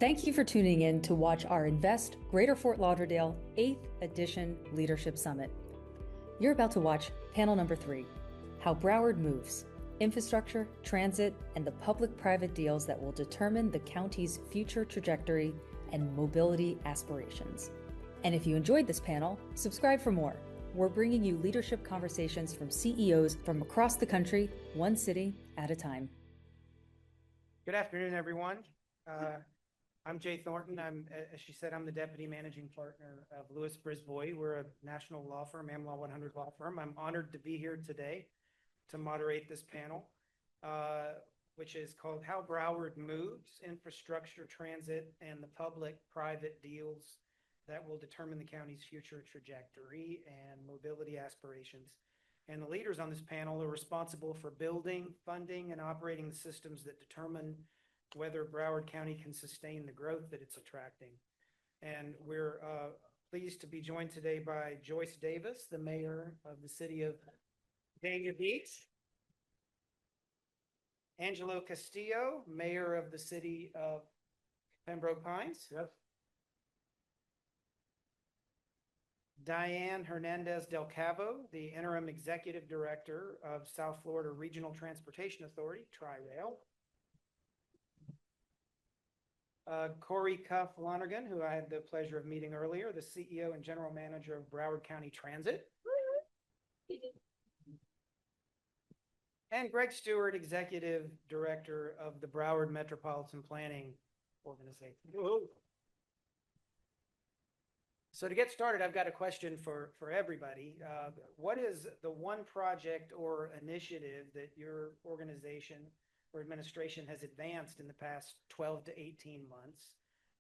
Thank you for tuning in to watch our Invest Greater Fort Lauderdale 8th Edition Leadership Summit. You're about to watch panel number 3, How Broward Moves, Infrastructure, Transit, and the Public-Private Deals that will determine the county's future trajectory and mobility aspirations. And if you enjoyed this panel, subscribe for more. We're bringing you leadership conversations from CEOs from across the country, one city at a time. Good afternoon, everyone. I'm Jay Thornton. As she said, I'm the Deputy Managing Partner of Lewis Brisbois. We're a national law firm, AmLaw 100 law firm. I'm honored to be here today to moderate this panel, which is called How Broward Moves, Infrastructure, Transit, and the Public-Private Deals that will determine the county's future trajectory and mobility aspirations. And the leaders on this panel are responsible for building, funding, and operating the systems that determine whether Broward County can sustain the growth that it's attracting. And we're pleased to be joined today by Joyce Davis, the mayor of the city of Dania Beach, Angelo Castillo, mayor of the city of Pembroke Pines. Yes. Diane Hernandez del Calvo, the interim executive director of South Florida Regional Transportation Authority, Tri-Rail. Coree Lonergan, who I had the pleasure of meeting earlier, the CEO and general manager of Broward County Transit. And Greg Stuart, executive director of the Broward Metropolitan Planning Organization. So to get started, I've got a question for everybody. What is the one project or initiative that your organization or administration has advanced in the past 12 to 18 months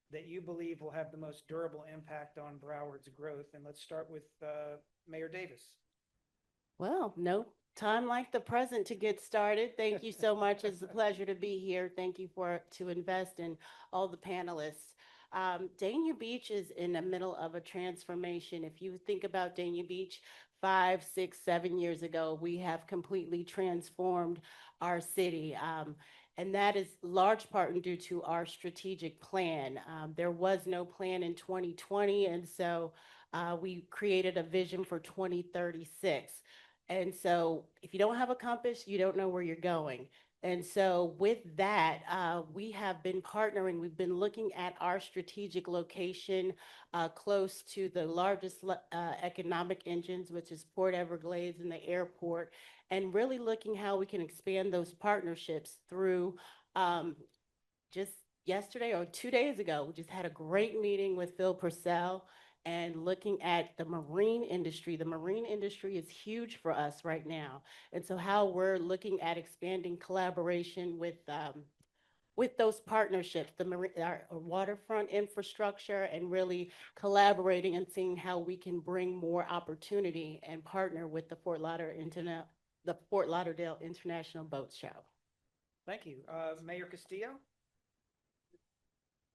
that you believe will have the most durable impact on Broward's growth? And let's start with Mayor Davis. Well, no time like the present to get started. Thank you so much. It's a pleasure to be here. Thank you to invest in all the panelists. Dania Beach is in the middle of a transformation. If you think about Dania Beach 5, 6, 7 years ago, we have completely transformed our city. And that is large part due to our strategic plan. There was no plan in 2020, and so we created a vision for 2036. And so if you don't have a compass, you don't know where you're going. And so with that, we have been partnering. We've been looking at our strategic location close to the largest economic engines, which is Port Everglades and the airport, and really looking how we can expand those partnerships through just yesterday or 2 days ago. We just had a great meeting with Phil Purcell and looking at the marine industry. The marine industry is huge for us right now. And so how we're looking at expanding collaboration with those partnerships, our waterfront infrastructure, and really collaborating and seeing how we can bring more opportunity and partner with the Fort Lauderdale International Boat Show. Thank you. Mayor Castillo?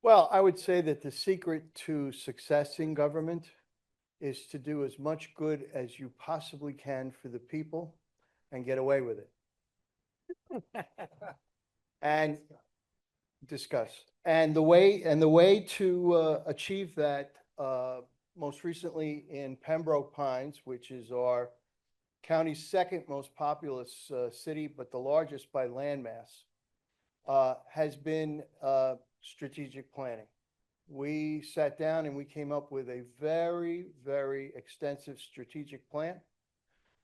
Well, I would say that the secret to success in government is to do as much good as you possibly can for the people and get away with it. And discuss. And the way to achieve that, most recently in Pembroke Pines, which is our county's second most populous city, but the largest by landmass, has been strategic planning. We sat down and we came up with a very, very extensive strategic plan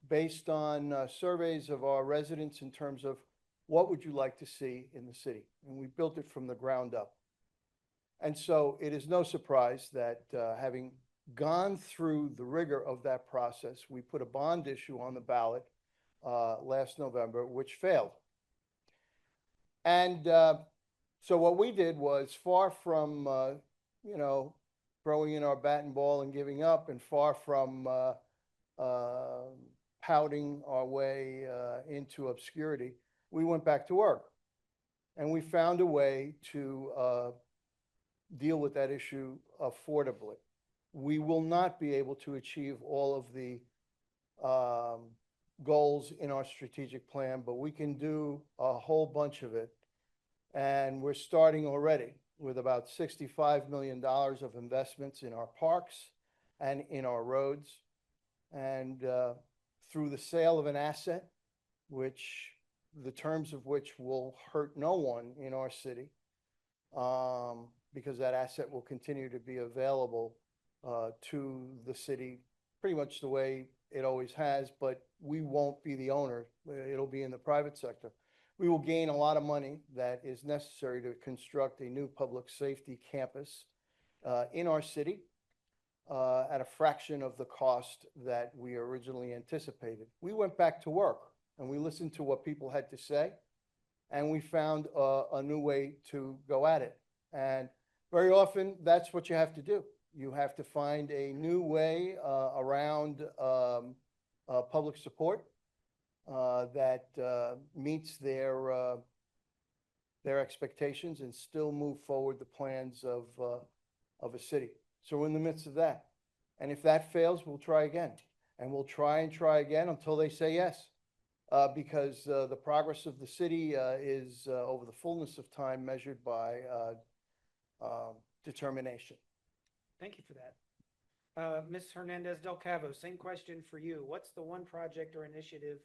based on surveys of our residents in terms of what would you like to see in the city. And we built it from the ground up. And so it is no surprise that having gone through the rigor of that process, we put a bond issue on the ballot last November, which failed. And so what we did was, far from, throwing in our bat and ball and giving up, and far from pouting our way into obscurity, we went back to work. And we found a way to deal with that issue affordably. We will not be able to achieve all of the goals in our strategic plan, but we can do a whole bunch of it. And we're starting already. with about $65 million of investments in our parks and in our roads. And through the sale of an asset, which the terms of which will hurt no one in our city, because that asset will continue to be available to the city pretty much the way it always has, but we won't be the owner. It'll be in the private sector. We will gain a lot of money that is necessary to construct a new public safety campus in our city at a fraction of the cost that we originally anticipated. We went back to work and we listened to what people had to say, and we found a new way to go at it. And very often, that's what you have to do. You have to find a new way around public support that meets their expectations and still move forward the plans of a city. So we're in the midst of that. And if that fails, we'll try again. And we'll try and try again until they say yes. Because the progress of the city is over the fullness of time measured by determination. Thank you for that. Ms. Hernandez del Calvo, same question for you. What's the one project or initiative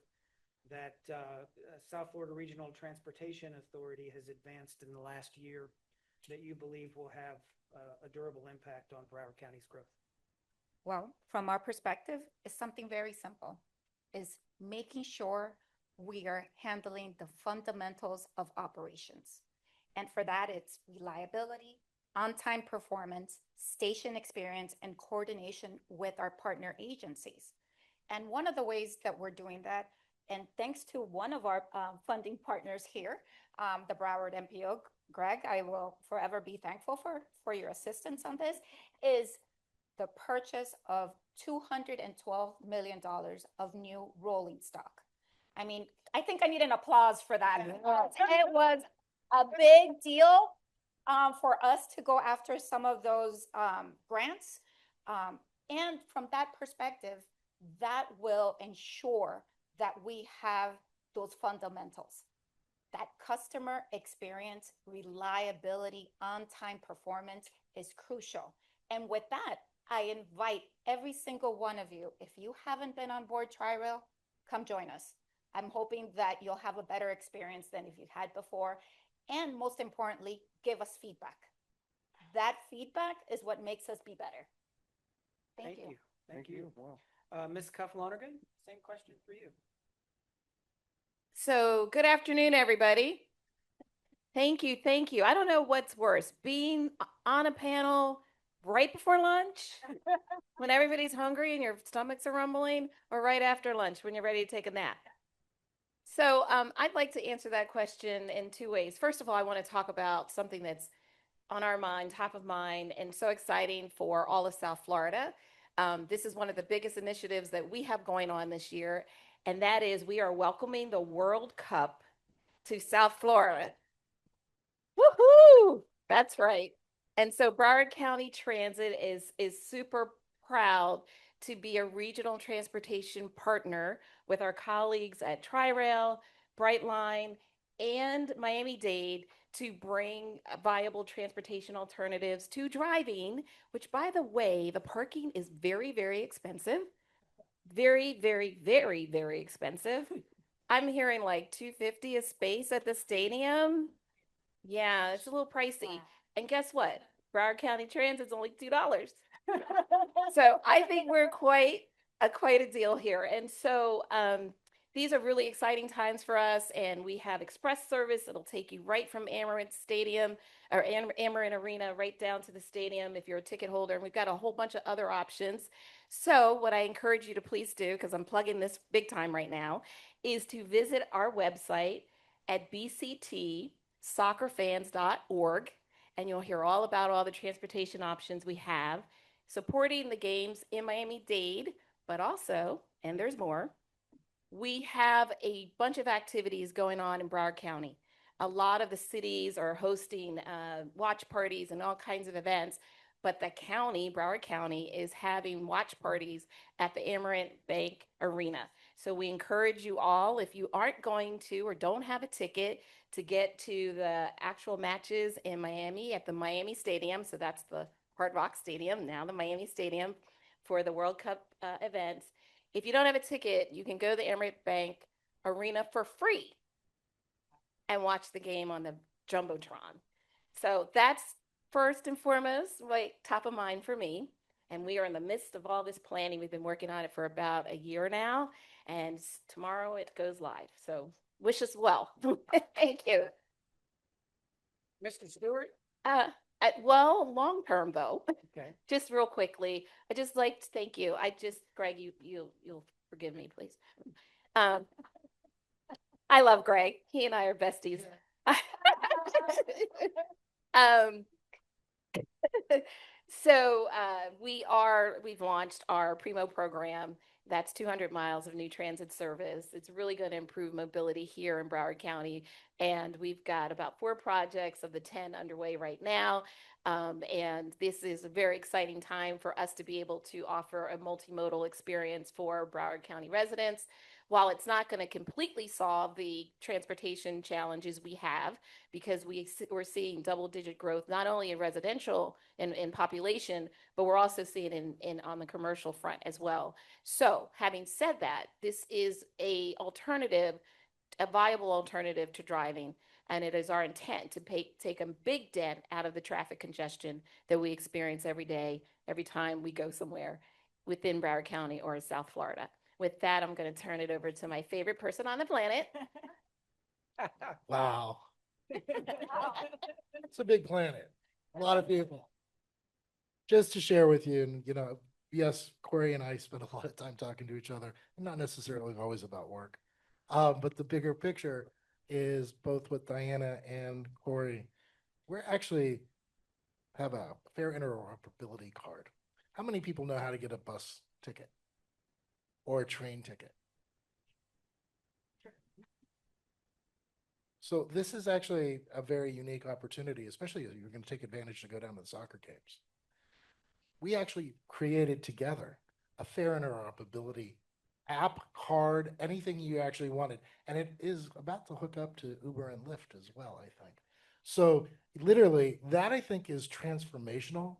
that South Florida Regional Transportation Authority has advanced in the last year that you believe will have a durable impact on Broward County's growth? Well, from our perspective, it's something very simple, is making sure we are handling the fundamentals of operations. And for that, it's reliability, on-time performance, station experience, and coordination with our partner agencies. And one of the ways that we're doing that, and thanks to one of our funding partners here, the Broward MPO, Greg, I will forever be thankful for your assistance on this, is the purchase of $212 million of new rolling stock. I mean, I think I need an applause for that. It was a big deal for us to go after some of those grants. And from that perspective, that will ensure that we have those fundamentals. That customer experience, reliability, on-time performance is crucial. And with that, I invite every single one of you, if you haven't been on board Tri-Rail, come join us. I'm hoping that you'll have a better experience than if you've had before. And most importantly, give us feedback. That feedback is what makes us be better. Thank you. Thank you. Wow. Ms. Cuff Lonergan, same question for you. So good afternoon, everybody. Thank you. Thank you. I don't know what's worse, being on a panel right before lunch when everybody's hungry and your stomachs are rumbling, or right after lunch when you're ready to take a nap. So I'd like to answer that question in two ways. First of all, I want to talk about something that's on our mind, top of mind, and so exciting for all of South Florida. This is one of the biggest initiatives that we have going on this year, and that is we are welcoming the World Cup to South Florida. Woohoo! That's right. And so Broward County Transit is super proud to be a regional transportation partner with our colleagues at Tri-Rail, Brightline, and Miami-Dade to bring viable transportation alternatives to driving, which, by the way, the parking is very, very expensive. Very, very, very, very expensive. I'm hearing like $250 a space at the stadium. Yeah, it's a little pricey. And guess what? Broward County Transit's only $2. So I think we're quite a deal here. And so these are really exciting times for us, and we have express service. It'll take you right from Amarant Stadium or Amarant Arena right down to the stadium if you're a ticket holder. And we've got a whole bunch of other options. So what I encourage you to please do, because I'm plugging this big time right now, is to visit our website at bctsoccerfans.org, and you'll hear all about all the transportation options we have, supporting the games in Miami-Dade, but also, and there's more, we have a bunch of activities going on in Broward County. A lot of the cities are hosting watch parties and all kinds of events, but the county, Broward County, is having watch parties at the Amarant Bank Arena. So we encourage you all, if you aren't going to or don't have a ticket, to get to the actual matches in Miami at the Miami Stadium. So that's the Hard Rock Stadium, now the Miami Stadium, for the World Cup events. If you don't have a ticket, you can go to the Emirates Bank Arena for free and watch the game on the Jumbotron. So that's first and foremost, like top of mind for me. And we are in the midst of all this planning. We've been working on it for about a year now, and tomorrow it goes live. So wish us well. Thank you. Mr. Stewart? Well, long term though, Okay. just real quickly, I just like to thank you. Greg, you'll forgive me, please. I love Greg. He and I are besties. Um, so we've launched our Primo program. That's 200 miles of new transit service. It's really going to improve mobility here in Broward County. And we've got about 4 projects of the 10 underway right now. And this is a very exciting time for us to be able to offer a multimodal experience for Broward County residents. While it's not going to completely solve the transportation challenges we have, because we're seeing double-digit growth, not only in residential in population, but we're also seeing in on the commercial front as well. So having said that, this is a viable alternative to driving. And it is our intent to take a big dent out of the traffic congestion that we experience every day, every time we go somewhere within Broward County or South Florida. With that, I'm going to turn it over to my favorite person on the planet. Wow. It's a big planet, a lot of people. Just to share with you, and yes, Corey and I spend a lot of time talking to each other, not necessarily always about work. But the bigger picture is both with Diana and Corey, we're actually have a fair interoperability card. How many people know how to get a bus ticket or a train ticket? So this is actually a very unique opportunity, especially if you're going to take advantage to go down to the soccer games. We actually created together a fair interoperability app, card, anything you actually wanted. And it is about to hook up to Uber and Lyft as well, I think. So literally that I think is transformational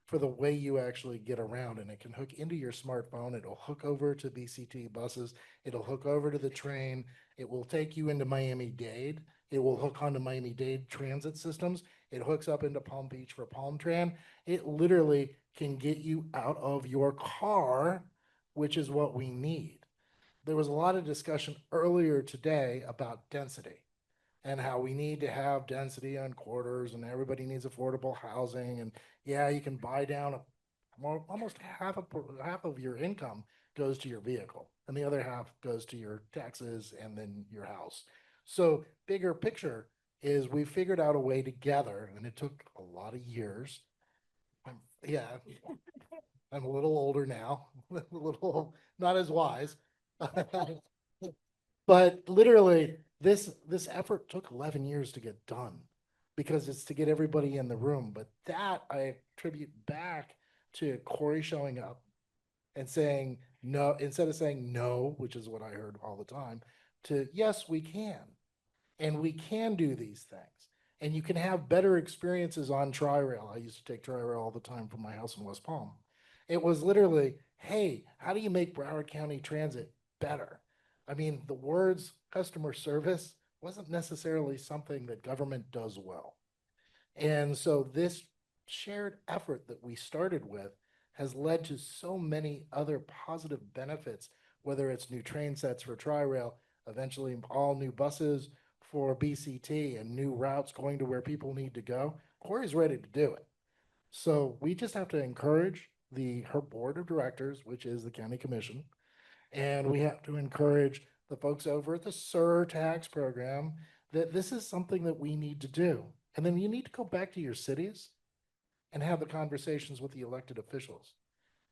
for the way you actually get around, and it can hook into your smartphone. It'll hook over to BCT buses. It'll hook over to the train. It will take you into Miami-Dade. It will hook onto Miami-Dade transit systems. It hooks up into Palm Beach for PalmTran. It literally can get you out of your car, which is what we need. There was a lot of discussion earlier today about density and how we need to have density on quarters and everybody needs affordable housing. And yeah, you can buy down almost half of your income goes to your vehicle and the other half goes to your taxes and then your house. So bigger picture is we figured out a way together, and it took a lot of years. I'm a little older now, a little not as wise. But literally this effort took 11 years to get done because it's to get everybody in the room. But that I attribute back to Corey showing up and saying no, instead of saying no, which is what I heard all the time, to yes, we can. And we can do these things. And you can have better experiences on Tri-Rail. I used to take Tri-Rail all the time from my house in West Palm. It was literally, hey, how do you make Broward County Transit better? I mean, the words customer service wasn't necessarily something that government does well. And so this shared effort that we started with has led to so many other positive benefits, whether it's new train sets for Tri-Rail, eventually all new buses for BCT and new routes going to where people need to go. Corey's ready to do it. So we just have to encourage her board of directors, which is the county commission, and we have to encourage the folks over at the SUR tax program that this is something that we need to do. And then you need to go back to your cities and have the conversations with the elected officials,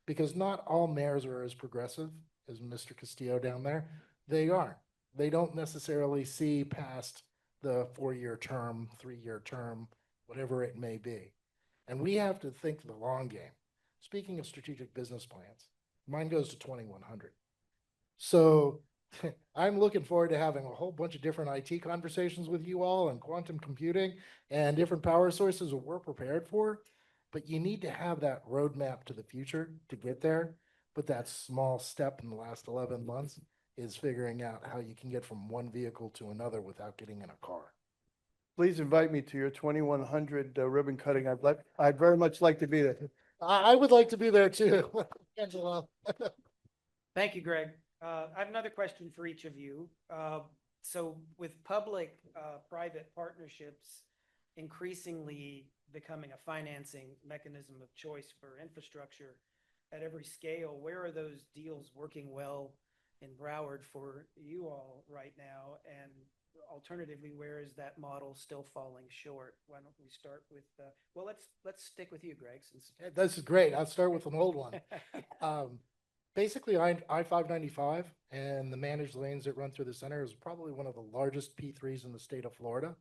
because not all mayors are as progressive as Mr. Castillo down there. They aren't. They don't necessarily see past the 4-year term, 3-year term, whatever it may be. And we have to think the long game. Speaking of strategic business plans, mine goes to 2100. So I'm looking forward to having a whole bunch of different IT conversations with you all and quantum computing and different power sources that we're prepared for. But you need to have that roadmap to the future to get there. But that small step in the last 11 months is figuring out how you can get from one vehicle to another without getting in a car. Please invite me to your 2100 ribbon cutting. I'd very much like to be there. I would like to be there too, Angelo. Thank you, Greg. I have another question for each of you. So with public-private partnerships increasingly becoming a financing mechanism of choice for infrastructure at every scale, where are those deals working well in Broward for you all right now? And alternatively, where is that model still falling short? Why don't we start with, well, let's stick with you, Greg, since. This is great. I'll start with an old one. Basically, I-595 and the managed lanes that run through the center is probably one of the largest P3s in the state of Florida.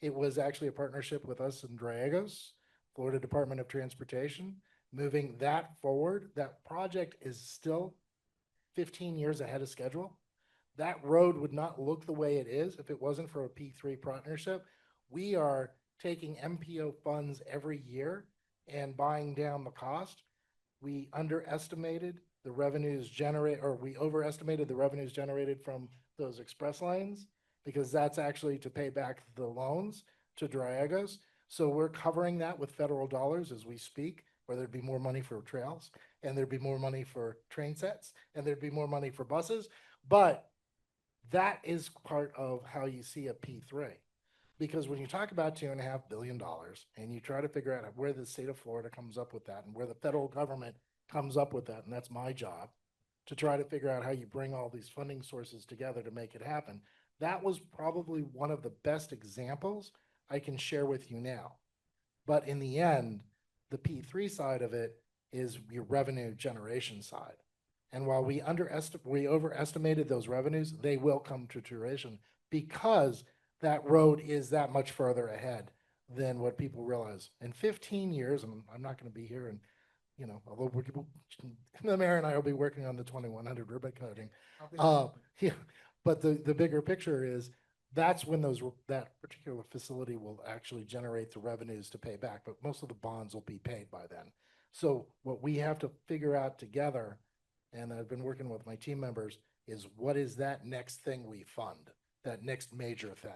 It was actually a partnership with us and Dragos, Florida Department of Transportation. Moving that forward, that project is still 15 years ahead of schedule. That road would not look the way it is if it wasn't for a P3 partnership. We are taking MPO funds every year and buying down the cost. We underestimated the revenues we overestimated the revenues generated from those express lanes because that's actually to pay back the loans to Dragos. So we're covering that with federal dollars as we speak, where there'd be more money for trails and there'd be more money for train sets and there'd be more money for buses. But that is part of how you see a P3. Because when you talk about $2.5 billion and you try to figure out where the state of Florida comes up with that and where the federal government comes up with that, and that's my job, to try to figure out how you bring all these funding sources together to make it happen. That was probably one of the best examples I can share with you now. But in the end, the P3 side of it is your revenue generation side. And while we overestimated those revenues, they will come to fruition because that road is that much further ahead than what people realize. In 15 years, and I'm not going to be here, and although the mayor and I will be working on the 2100 ribbon cutting. Yeah, but the bigger picture is that's when that particular facility will actually generate the revenues to pay back. But most of the bonds will be paid by then. So what we have to figure out together, and I've been working with my team members, is what is that next thing we fund, that next major thing.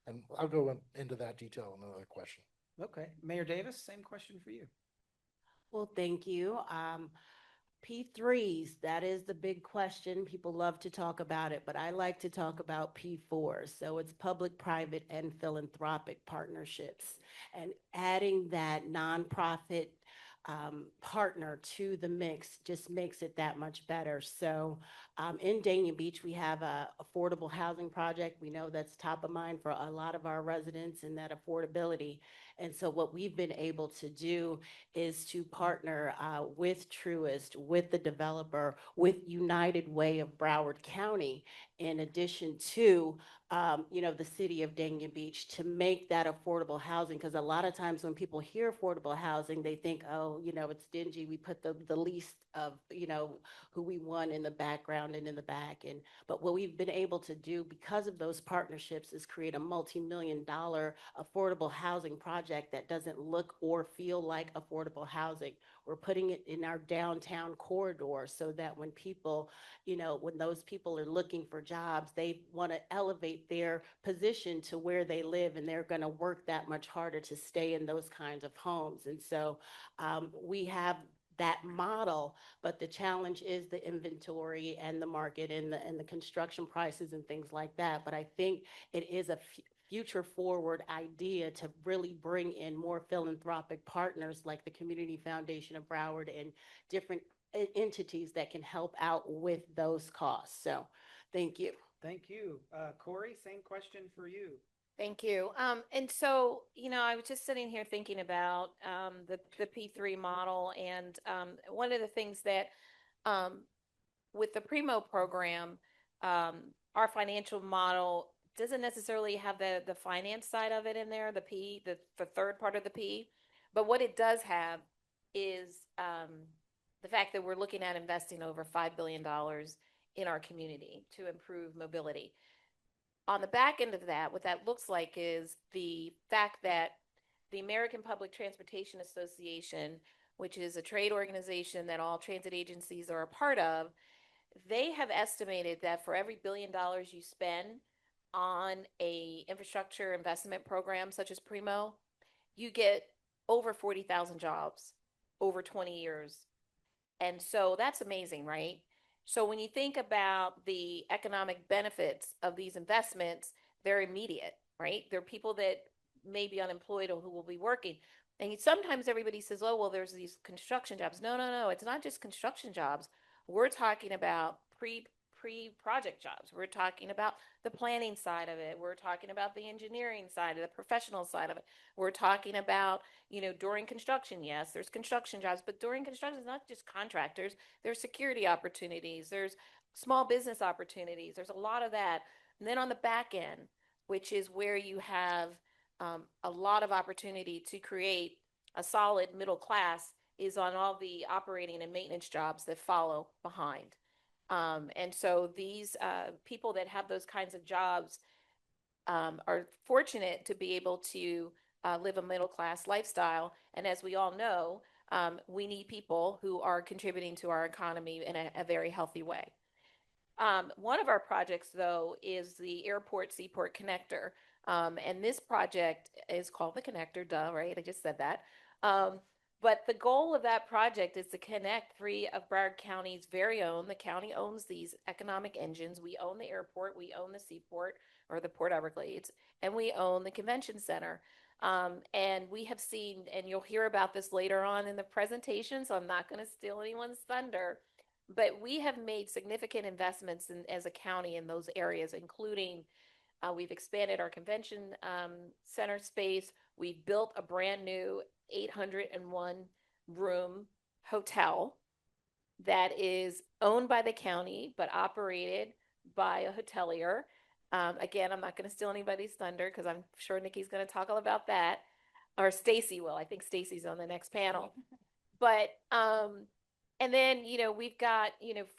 And I'll go into that detail in another question. Okay. Mayor Davis, same question for you. Well, thank you. P3s, that is the big question. People love to talk about it, but I like to talk about P4s. So it's public-private and philanthropic partnerships. And adding that nonprofit partner to the mix just makes it that much better. So in Dania Beach, we have a affordable housing project. We know that's top of mind for a lot of our residents and that affordability. And so what we've been able to do is to partner with Truist, with the developer, with United Way of Broward County, in addition to the city of Dania Beach, to make that affordable housing. Because a lot of times when people hear affordable housing, they think, oh, it's dingy. We put the least of, who we want in the background and in the back. But what we've been able to do because of those partnerships is create a multi-million-dollar affordable housing project that doesn't look or feel like affordable housing. We're putting it in our downtown corridor so that when people, when those people are looking for jobs, they want to elevate their position to where they live, and they're going to work that much harder to stay in those kinds of homes. And so we have that model, but the challenge is the inventory and the market and the construction prices and things like that. But I think it is a future forward idea to really bring in more philanthropic partners like the Community Foundation of Broward and different entities that can help out with those costs. So thank you. Thank you. Coree, same question for you. Thank you. And so, I was just sitting here thinking about the P3 model, and one of the things that with the Primo program, our financial model doesn't necessarily have the finance side of it in there, the third part of the P, but what it does have is the fact that we're looking at investing over $5 billion in our community to improve mobility. On the back end of that, what that looks like is the fact that the American Public Transportation Association, which is a trade organization that all transit agencies are a part of, they have estimated that for every $1 billion you spend on a infrastructure investment program such as Primo, you get over 40,000 jobs over 20 years. And so that's amazing, right? So when you think about the economic benefits of these investments, they're immediate, right? There are people that may be unemployed or who will be working. And sometimes everybody says, oh, well, there's these construction jobs. No, no, no. It's not just construction jobs. We're talking about pre-project jobs. We're talking about the planning side of it. We're talking about the engineering side of the professional side of it. We're talking about, during construction, yes, there's construction jobs, but during construction, it's not just contractors. There's security opportunities. There's small business opportunities. There's a lot of that. And then on the back end, which is where you have a lot of opportunity to create a solid middle class, is on all the operating and maintenance jobs that follow behind. And so these people that have those kinds of jobs are fortunate to be able to live a middle class lifestyle. And as we all know, we need people who are contributing to our economy in a very healthy way. One of our projects, though, is the Airport Seaport Connector. And this project is called the Connector, duh, right? I just said that. But the goal of that project is to connect 3 of Broward County's very own. The county owns these economic engines. We own the airport, we own the seaport, or the Port Everglades, and we own the convention center. And we have seen, and you'll hear about this later on in the presentation, so I'm not going to steal anyone's thunder, but we have made significant investments as a county in those areas, including we've expanded our convention center space. We've built a brand new 801 room hotel that is owned by the county but operated by a hotelier. Again, I'm not going to steal anybody's thunder because I'm sure Nikki's going to talk all about that, or Stacy will. I think Stacy's on the next panel. But and then we've got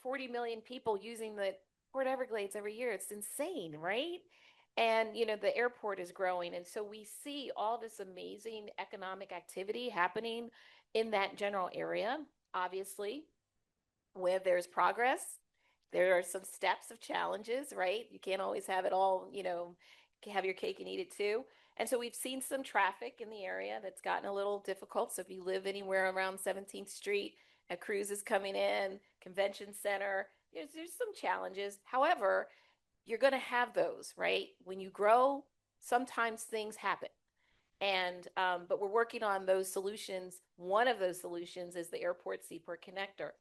40 million people using the Port Everglades every year. It's insane, right? And, the airport is growing. And so we see all this amazing economic activity happening in that general area. Obviously, where there's progress, there are some steps of challenges, right? You can't always have it all, have your cake and eat it too. And so we've seen some traffic in the area that's gotten a little difficult. So if you live anywhere around 17th Street, a cruise is coming in, convention center, there's some challenges. However, you're going to have those, right? When you grow, sometimes things happen. And, but we're working on those solutions. One of those solutions is the Airport Seaport Connector.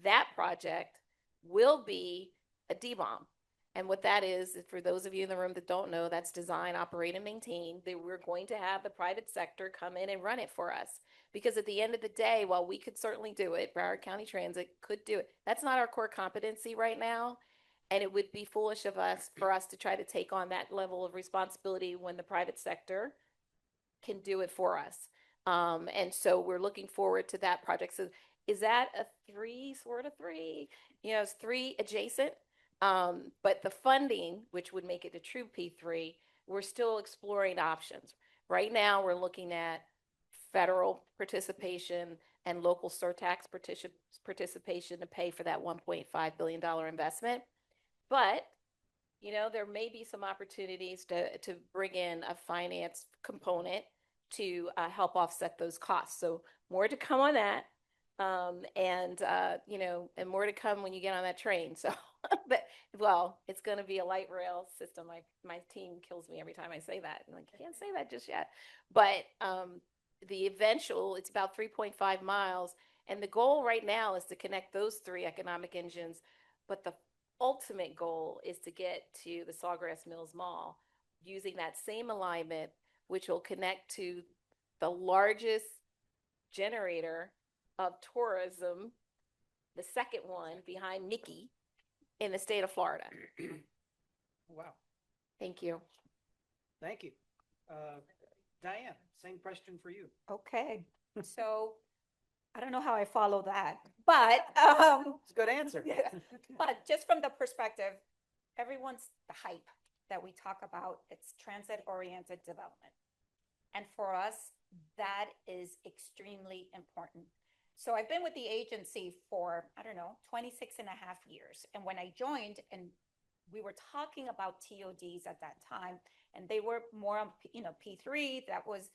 That project will be a DBOM. And what that is, for those of you in the room that don't know, that's design, operate, and maintain. We're going to have the private sector come in and run it for us. Because at the end of the day, while we could certainly do it, Broward County Transit could do it, that's not our core competency right now. And it would be foolish for us to try to take on that level of responsibility when the private sector can do it for us. And so we're looking forward to that project. So is that a 3, sort of 3? It's 3 adjacent. But the funding, which would make it a true P3, we're still exploring options. Right now, we're looking at federal participation and local surtax participation to pay for that $1.5 billion investment. But, there may be some opportunities to bring in a finance component to help offset those costs. So more to come on that. And more to come when you get on that train. So, but, well, it's going to be a light rail system. My team kills me every time I say that. I'm like, I can't say that just yet. But it's about 3.5 miles. And the goal right now is to connect those 3 economic engines. But the ultimate goal is to get to the Sawgrass Mills Mall using that same alignment, which will connect to the largest generator of tourism, the second one behind Mickey, in the state of Florida. Wow. Thank you. Thank you. Diane, same question for you. Okay, so I don't know how I follow that, but, It's a good answer. yeah. But just from the perspective, everyone's the hype that we talk about, it's transit-oriented development. And for us, that is extremely important. So I've been with the agency for, I don't know, 26 and a half years. And when I joined, and we were talking about TODs at that time, and they were more on, P3, that was,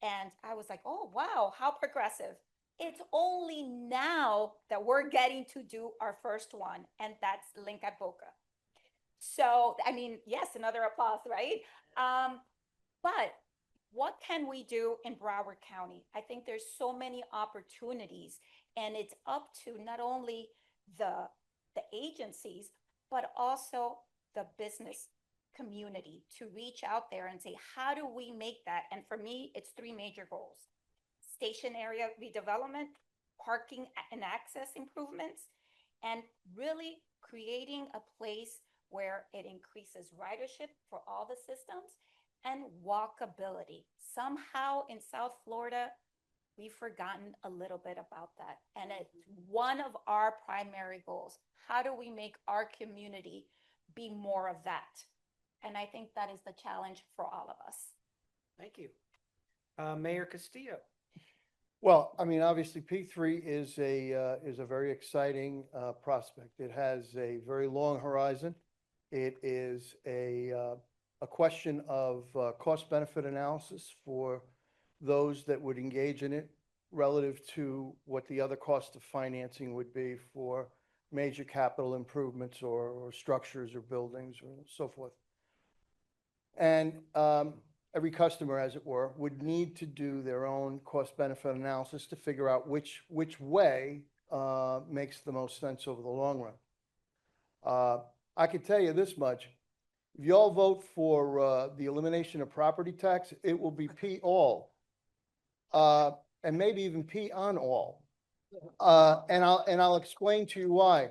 and I was like, oh, wow, how progressive. It's only now that we're getting to do our first one, and that's Link at Boca. So, I mean, yes, another applause, right? But what can we do in Broward County? I think there's so many opportunities, and it's up to not only the agencies, but also the business community to reach out there and say, how do we make that? And for me, it's three major goals: station area redevelopment, parking and access improvements, and really creating a place where it increases ridership for all the systems and walkability. Somehow in South Florida, we've forgotten a little bit about that. And it's one of our primary goals. How do we make our community be more of that? And I think that is the challenge for all of us. Thank you. Mayor Castillo. Well, I mean, obviously P3 is a very exciting prospect. It has a very long horizon. It is a question of cost benefit analysis for those that would engage in it relative to what the other cost of financing would be for major capital improvements or structures or buildings or so forth. And every customer, as it were, would need to do their own cost benefit analysis to figure out which way makes the most sense over the long run. I can tell you this much: if y'all vote for the elimination of property tax, it will be P all, and maybe even P on all. And I'll explain to you why.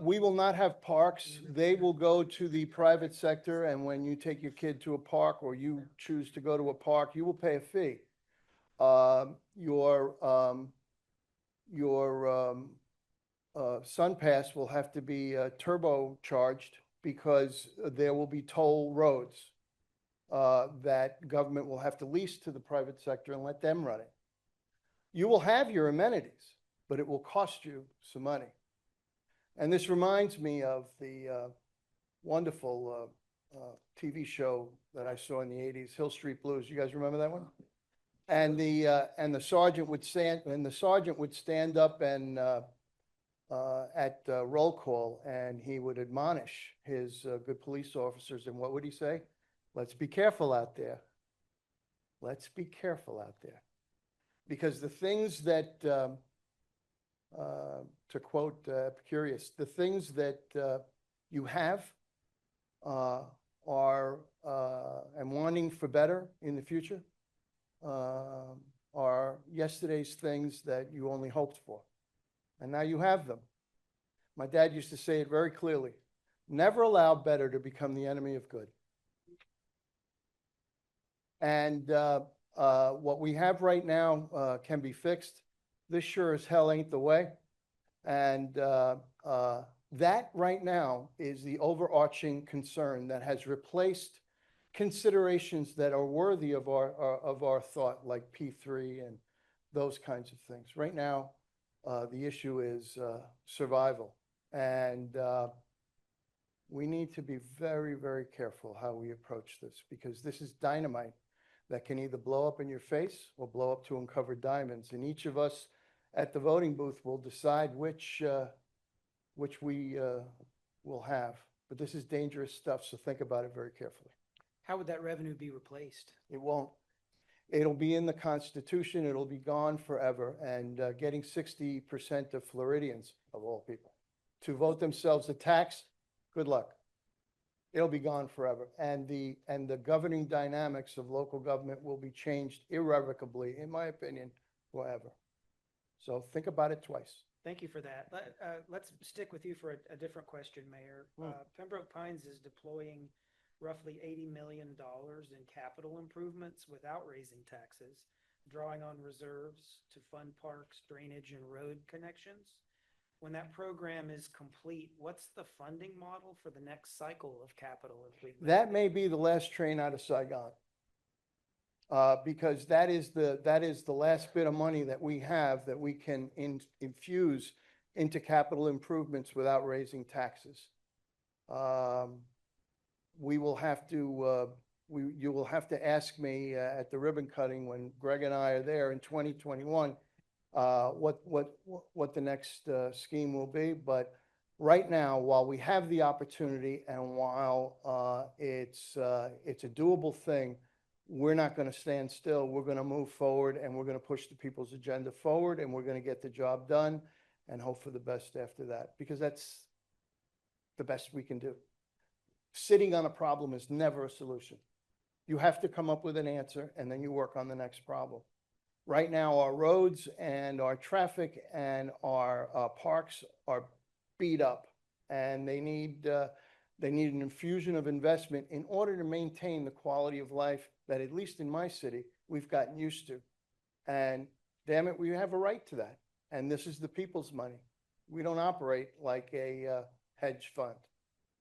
We will not have parks. They will go to the private sector, and when you take your kid to a park or you choose to go to a park, you will pay a fee. Your SunPass will have to be turbocharged because there will be toll roads that government will have to lease to the private sector and let them run it. You will have your amenities, but it will cost you some money. And this reminds me of the wonderful TV show that I saw in the 80s, Hill Street Blues. You guys remember that one? And the sergeant would stand up and at roll call, and he would admonish his good police officers. And what would he say? Let's be careful out there. Let's be careful out there. Because the things that, to quote Epicurus, the things that you have are, and wanting for better in the future, are yesterday's things that you only hoped for. And now you have them. My dad used to say it very clearly: never allow better to become the enemy of good. And what we have right now can be fixed. This sure as hell ain't the way. And that right now is the overarching concern that has replaced considerations that are worthy of our thought, like P3 and those kinds of things. Right now, the issue is survival. And we need to be very, very careful how we approach this, because this is dynamite that can either blow up in your face or blow up to uncover diamonds. And each of us at the voting booth will decide which we will have. But this is dangerous stuff, so think about it very carefully. How would that revenue be replaced? It won't. It'll be in the Constitution. It'll be gone forever. And getting 60% of Floridians, of all people, to vote themselves a tax, good luck. It'll be gone forever. And the governing dynamics of local government will be changed irrevocably, in my opinion, forever. So think about it twice. Thank you for that. Let's stick with you for a different question, Mayor. Pembroke Pines is deploying roughly $80 million in capital improvements without raising taxes. drawing on reserves to fund parks, drainage, and road connections. When that program is complete, what's the funding model for the next cycle of capital improvement? That may be the last train out of Saigon. Because that is the last bit of money that we have that we can infuse into capital improvements without raising taxes. We will have to, you will have to ask me at the ribbon cutting when Greg and I are there in 2021, what the next scheme will be. But right now, while we have the opportunity and while it's a doable thing, we're not going to stand still. We're going to move forward, and we're going to push the people's agenda forward, and we're going to get the job done and hope for the best after that, because that's the best we can do. Sitting on a problem is never a solution. You have to come up with an answer, and then you work on the next problem. Right now, our roads and our traffic and our parks are beat up, and they need an infusion of investment in order to maintain the quality of life that, at least in my city, we've gotten used to. And damn it, we have a right to that. And this is the people's money. We don't operate like a hedge fund.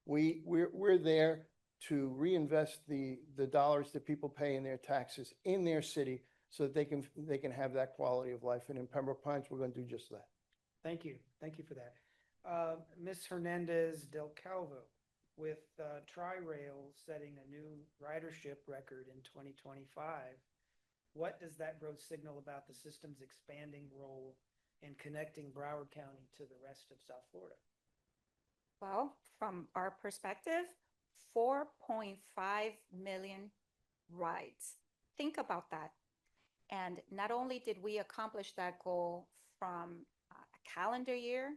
We're there to reinvest the dollars that people pay in their taxes in their city so that they can have that quality of life. And in Pembroke Pines, we're going to do just that. Thank you. Thank you for that. Ms. Hernandez del Calvo, with Tri-Rail setting a new ridership record in 2025, what does that growth signal about the system's expanding role in connecting Broward County to the rest of South Florida? Well, from our perspective, 4.5 million rides. Think about that. And not only did we accomplish that goal from a calendar year,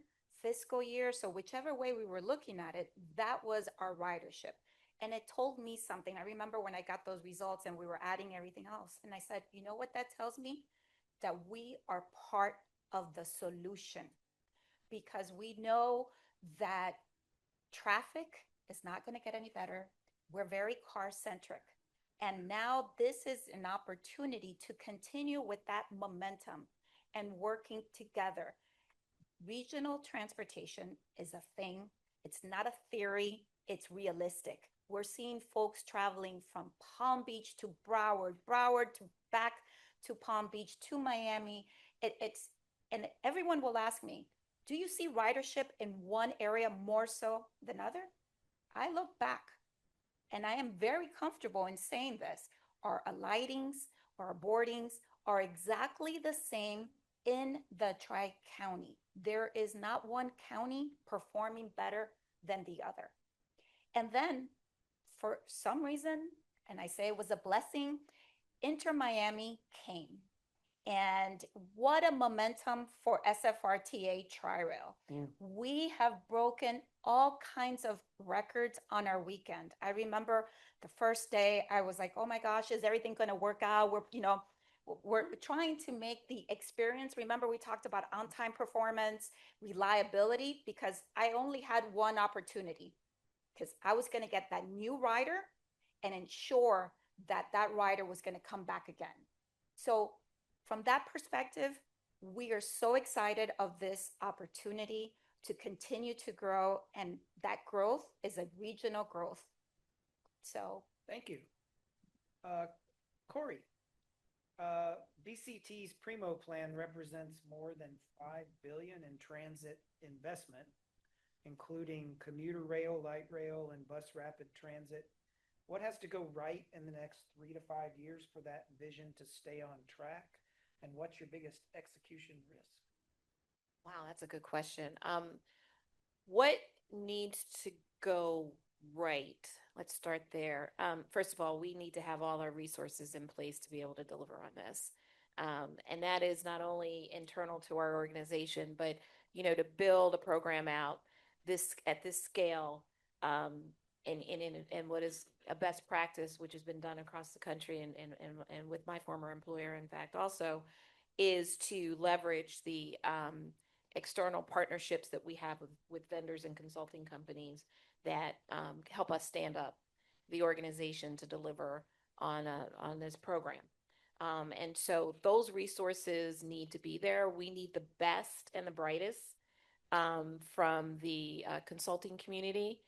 fiscal year, so whichever way we were looking at it, that was our ridership. And it told me something. I remember when I got those results and we were adding everything else. And I said, you know what that tells me? That we are part of the solution, because we know that traffic is not going to get any better. We're very car centric. And now this is an opportunity to continue with that momentum and working together. Regional transportation is a thing. It's not a theory. It's realistic. We're seeing folks traveling from Palm Beach to Broward, Broward to back to Palm Beach to Miami. And everyone will ask me, do you see ridership in one area more so than other? I look back, and I am very comfortable in saying this. Our alightings, our boardings are exactly the same in the Tri-County. There is not one county performing better than the other. And then for some reason, and I say it was a blessing, Interim Miami came. And what a momentum for SFRTA Tri-Rail. We have broken all kinds of records on our weekend. I remember the first day I was like, oh my gosh, is everything going to work out? We're trying to make the experience. Remember, we talked about on-time performance, reliability, because I only had one opportunity, because I was going to get that new rider and ensure that that rider was going to come back again. So from that perspective, we are so excited of this opportunity to continue to grow, and that growth is a regional growth. So thank you. Coree, BCT's Primo plan represents more than $5 billion in transit investment, including commuter rail, light rail, and bus rapid transit. What has to go right in the next 3 to 5 years for that vision to stay on track? And what's your biggest execution risk? Wow, that's a good question. What needs to go right? Let's start there. First of all, we need to have all our resources in place to be able to deliver on this. And that is not only internal to our organization, but, to build a program out at this scale, and what is a best practice, which has been done across the country and with my former employer, in fact, also, is to leverage the external partnerships that we have with vendors and consulting companies that help us stand up the organization to deliver on this program. And so those resources need to be there. We need the best and the brightest from the consulting community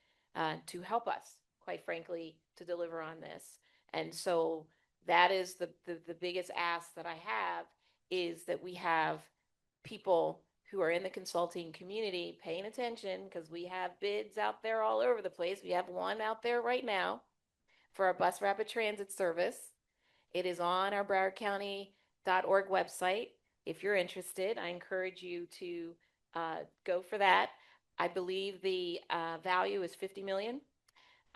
to help us, quite frankly, to deliver on this. And so that is the biggest ask that I have, is that we have people who are in the consulting community paying attention, because we have bids out there all over the place. We have one out there right now for our bus rapid transit service. It is on our browardcounty.org website. If you're interested, I encourage you to go for that. I believe the value is $50 million.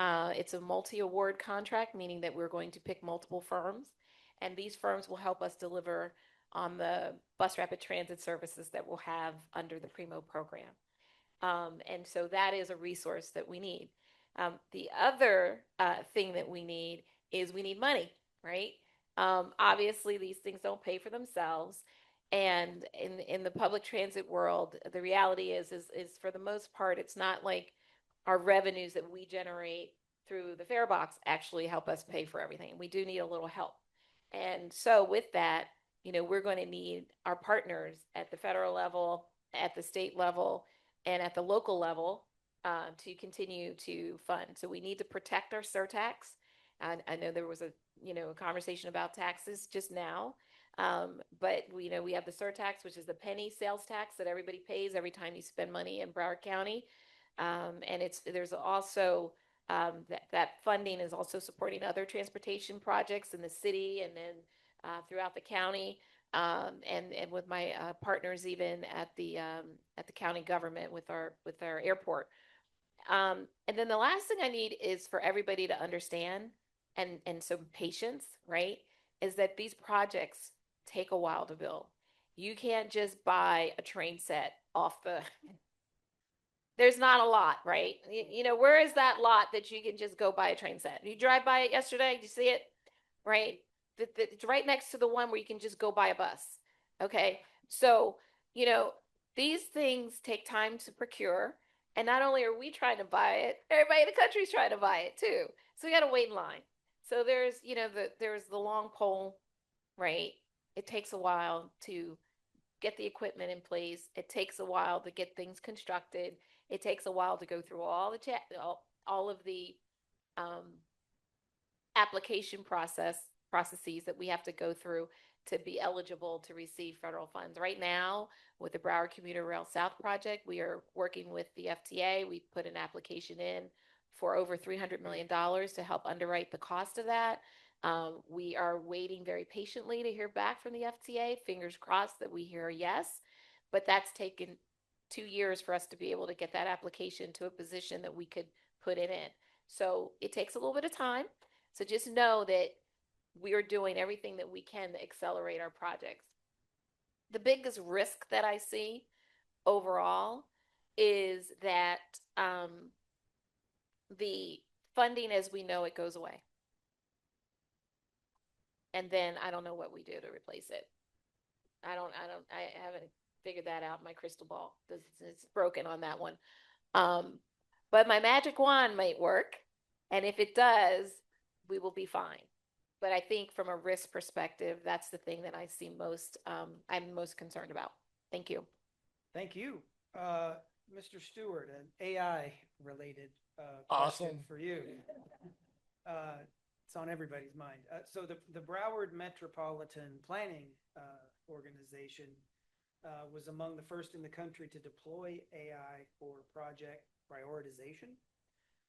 It's a multi-award contract, meaning that we're going to pick multiple firms, and these firms will help us deliver on the bus rapid transit services that we'll have under the Primo program. And so that is a resource that we need. The other thing that we need is we need money, right? Obviously, these things don't pay for themselves. And in the public transit world, the reality is for the most part, it's not like our revenues that we generate through the fare box actually help us pay for everything. We do need a little help. And so with that, we're going to need our partners at the federal level, at the state level, and at the local level to continue to fund. So we need to protect our surtax. I know there was a conversation about taxes just now, but we have the surtax, which is the penny sales tax that everybody pays every time you spend money in Broward County, and there's also that funding is also supporting other transportation projects in the city and then throughout the county, and with my partners even at the county government with our airport. And then the last thing I need is for everybody to understand and some patience, right? Is that these projects take a while to build. You can't just buy a train set off the. There's not a lot, right? Where is that lot that you can just go buy a train set? You drive by it yesterday, did you see it? Right? It's right next to the one where you can just go buy a bus. Okay. So, these things take time to procure. And not only are we trying to buy it, everybody in the country is trying to buy it too. So we got to wait in line. So there's, there's the long pole, right? It takes a while to get the equipment in place. It takes a while to get things constructed. It takes a while to go through all of the application processes that we have to go through to be eligible to receive federal funds. Right now, with the Broward Commuter Rail South project, we are working with the FTA. We put an application in for over $300 million to help underwrite the cost of that. We are waiting very patiently to hear back from the FTA. Fingers crossed that we hear a yes, but that's taken 2 years for us to be able to get that application to a position that we could put it in. So it takes a little bit of time. So just know that we are doing everything that we can to accelerate our projects. The biggest risk that I see overall is that the funding as we know it goes away. And then I don't know what we do to replace it. I haven't figured that out in my crystal ball. It's broken on that one. But my magic wand might work. And if it does, we will be fine. But I think from a risk perspective, that's the thing that I see most, I'm most concerned about. Thank you. Thank you. Mr. Stuart, an AI related question for you. It's on everybody's mind. So the Broward Metropolitan Planning Organization was among the first in the country to deploy AI for project prioritization,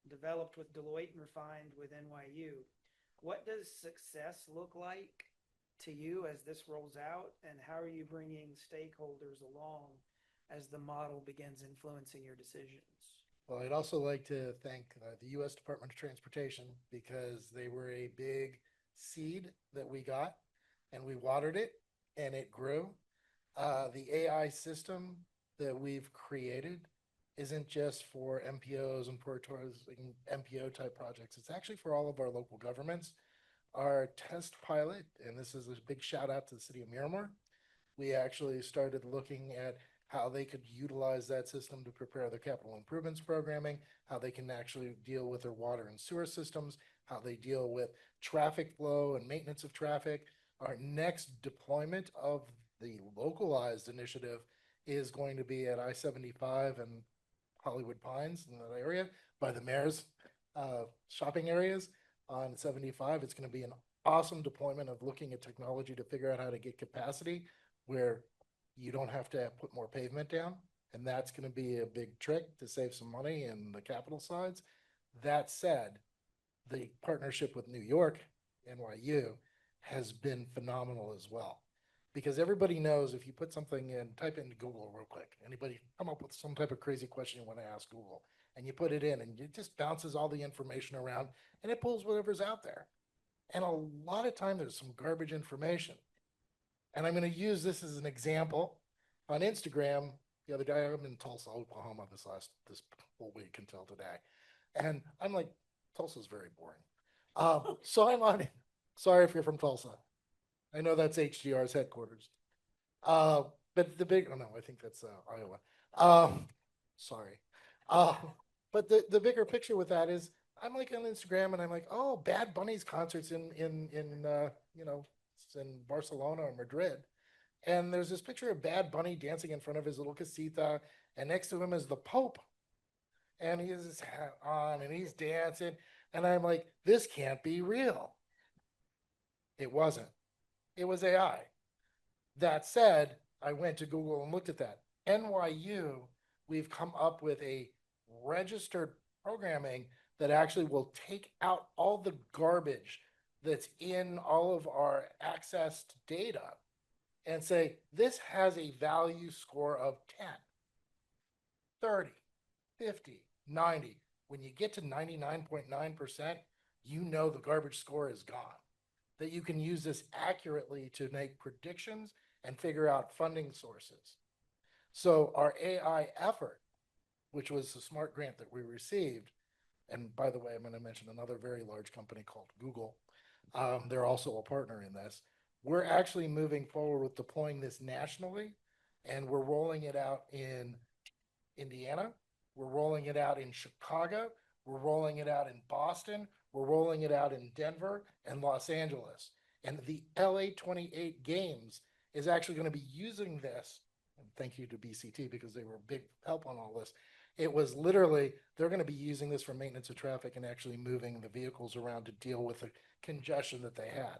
developed with Deloitte and refined with NYU. What does success look like to you as this rolls out, and how are you bringing stakeholders along as the model begins influencing your decisions? Well, I'd also like to thank the U.S. Department of Transportation, because they were a big seed that we got, and we watered it and it grew. The AI system that we've created isn't just for MPOs and MPO type projects. It's actually for all of our local governments. Our test pilot, and this is a big shout out to the city of Miramar, we actually started looking at how they could utilize that system to prepare their capital improvements programming, how they can actually deal with their water and sewer systems, how they deal with traffic flow and maintenance of traffic. Our next deployment of the localized initiative is going to be at I-75 and Hollywood Pines in that area by the mayor's shopping areas on 75. It's going to be an awesome deployment of looking at technology to figure out how to get capacity where you don't have to put more pavement down. And that's going to be a big trick to save some money in the capital sides. That said, the partnership with New York, NYU, has been phenomenal as well. Because everybody knows if you put something in, type into Google real quick, anybody come up with some type of crazy question you want to ask Google, and you put it in and it just bounces all the information around and it pulls whatever's out there. And a lot of time there's some garbage information. And I'm going to use this as an example. On Instagram, the other day, I'm in Tulsa, Oklahoma this whole week until today. And I'm like, Tulsa's very boring. So I'm on it. Sorry if you're from Tulsa. I know that's HDR's headquarters. But the big, oh no, I think that's Iowa. Sorry. But the bigger picture with that is I'm like on Instagram and I'm like, oh, Bad Bunny's concerts in Barcelona or Madrid. And there's this picture of Bad Bunny dancing in front of his little casita, and next to him is the Pope. And he has his hat on and he's dancing. And I'm like, this can't be real. It wasn't. It was AI. That said, I went to Google and looked at that. NYU, we've come up with a registered programming that actually will take out all the garbage that's in all of our accessed data and say, this has a value score of 10, 30, 50, 90. When you get to 99.9%, you know the garbage score is gone. That you can use this accurately to make predictions and figure out funding sources. So our AI effort, which was the SMART grant that we received, and by the way, I'm going to mention another very large company called Google. They're also a partner in this. We're actually moving forward with deploying this nationally, and we're rolling it out in Indiana. We're rolling it out in Chicago. We're rolling it out in Boston. We're rolling it out in Denver and Los Angeles. And the LA 28 Games is actually going to be using this. And thank you to BCT because they were a big help on all this. It was literally, they're going to be using this for maintenance of traffic and actually moving the vehicles around to deal with the congestion that they had.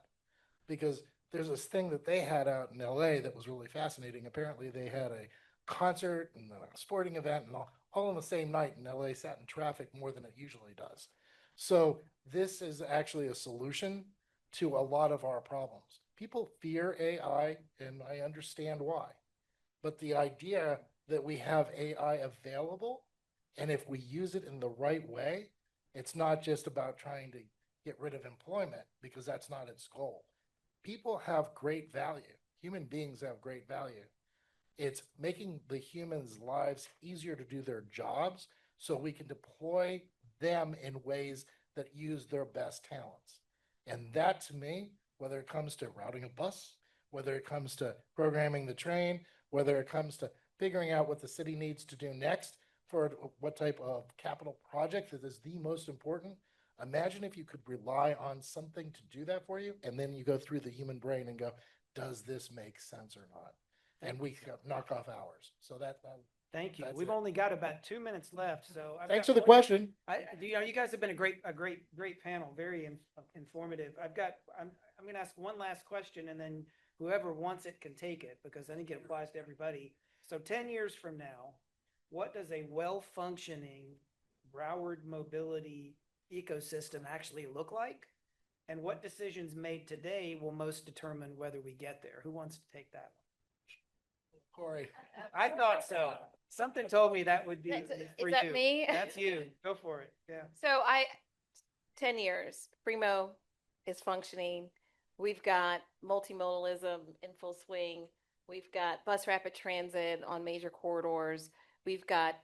Because there's this thing that they had out in LA that was really fascinating. Apparently they had a concert and a sporting event and all on the same night, and LA sat in traffic more than it usually does. So this is actually a solution to a lot of our problems. People fear AI, and I understand why. But the idea that we have AI available, and if we use it in the right way, it's not just about trying to get rid of employment, because that's not its goal. People have great value. Human beings have great value. It's making the humans' lives easier to do their jobs so we can deploy them in ways that use their best talents. And that, to me, whether it comes to routing a bus, whether it comes to programming the train, whether it comes to figuring out what the city needs to do next for what type of capital project that is the most important. Imagine if you could rely on something to do that for you, and then you go through the human brain and go, does this make sense or not? And we knock off hours. So Thank you. That's We've it. only got about 2 minutes left, so. Thanks for the question. You guys have been a great panel, very informative. I'm going to ask one last question, and then whoever wants it can take it, because I think it applies to everybody. So 10 years from now, what does a well-functioning Broward mobility ecosystem actually look like? And what decisions made today will most determine whether we get there? Who wants to take that one? Corey. I thought so. Something told me that would be Is for that you. me? That's you. Go for it. Yeah. So 10 years, Primo is functioning. We've got multimodalism in full swing. We've got bus rapid transit on major corridors. We've got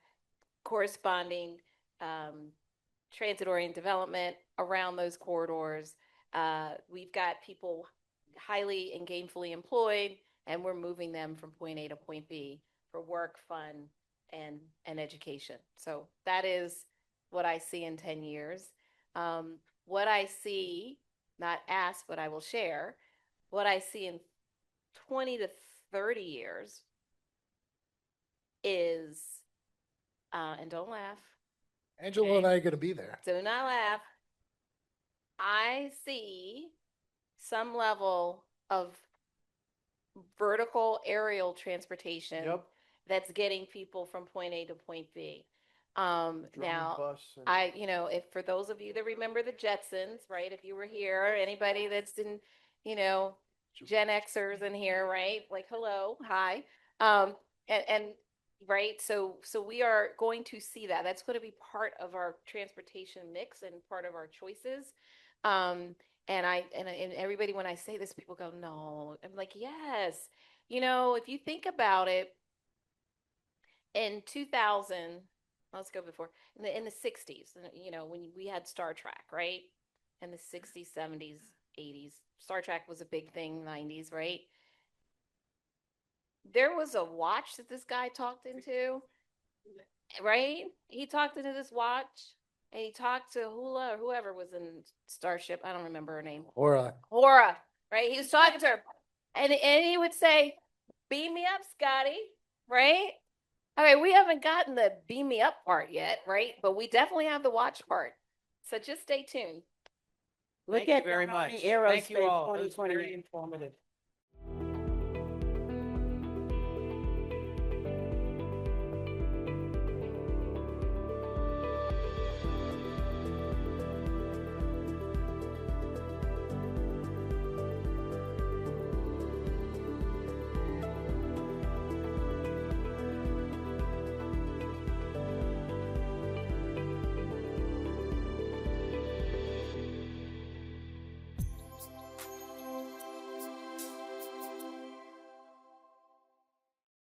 corresponding transit-oriented development around those corridors. We've got people highly and gainfully employed, and we're moving them from point A to point B for work, fun, and education. So that is what I see in 10 years. What I see, not ask, but I will share, what I see in 20 to 30 years is, and don't laugh, Angelo and I are gonna be there. do not laugh. I see some level of vertical aerial transportation Yep. that's getting people from point A to point B. Drum Now, bus and- if for those of you that remember the Jetsons, right? If you were here, anybody that's in, Gen Xers in here, right? Like, hello, hi. And right, so we are going to see that. That's going to be part of our transportation mix and part of our choices. And everybody, when I say this, people go, no. I'm like, yes. If you think about it, in 2000, let's go before, in the 60s, when we had Star Trek, right? In the 60s, 70s, 80s, Star Trek was a big thing, 90s, right? There was a watch that this guy talked into, right? He talked into this watch, and he talked to Hula or whoever was in Starship. I don't remember her name. Or Hora, right? He was talking to her, and he would say, "Beam me up, Scotty," right? Okay, we haven't gotten the beam me up part yet, right? But we definitely have the watch part. So just stay tuned. Look Thank you at very Downey much. Aerospace Thank you all. It was 2020. very informative.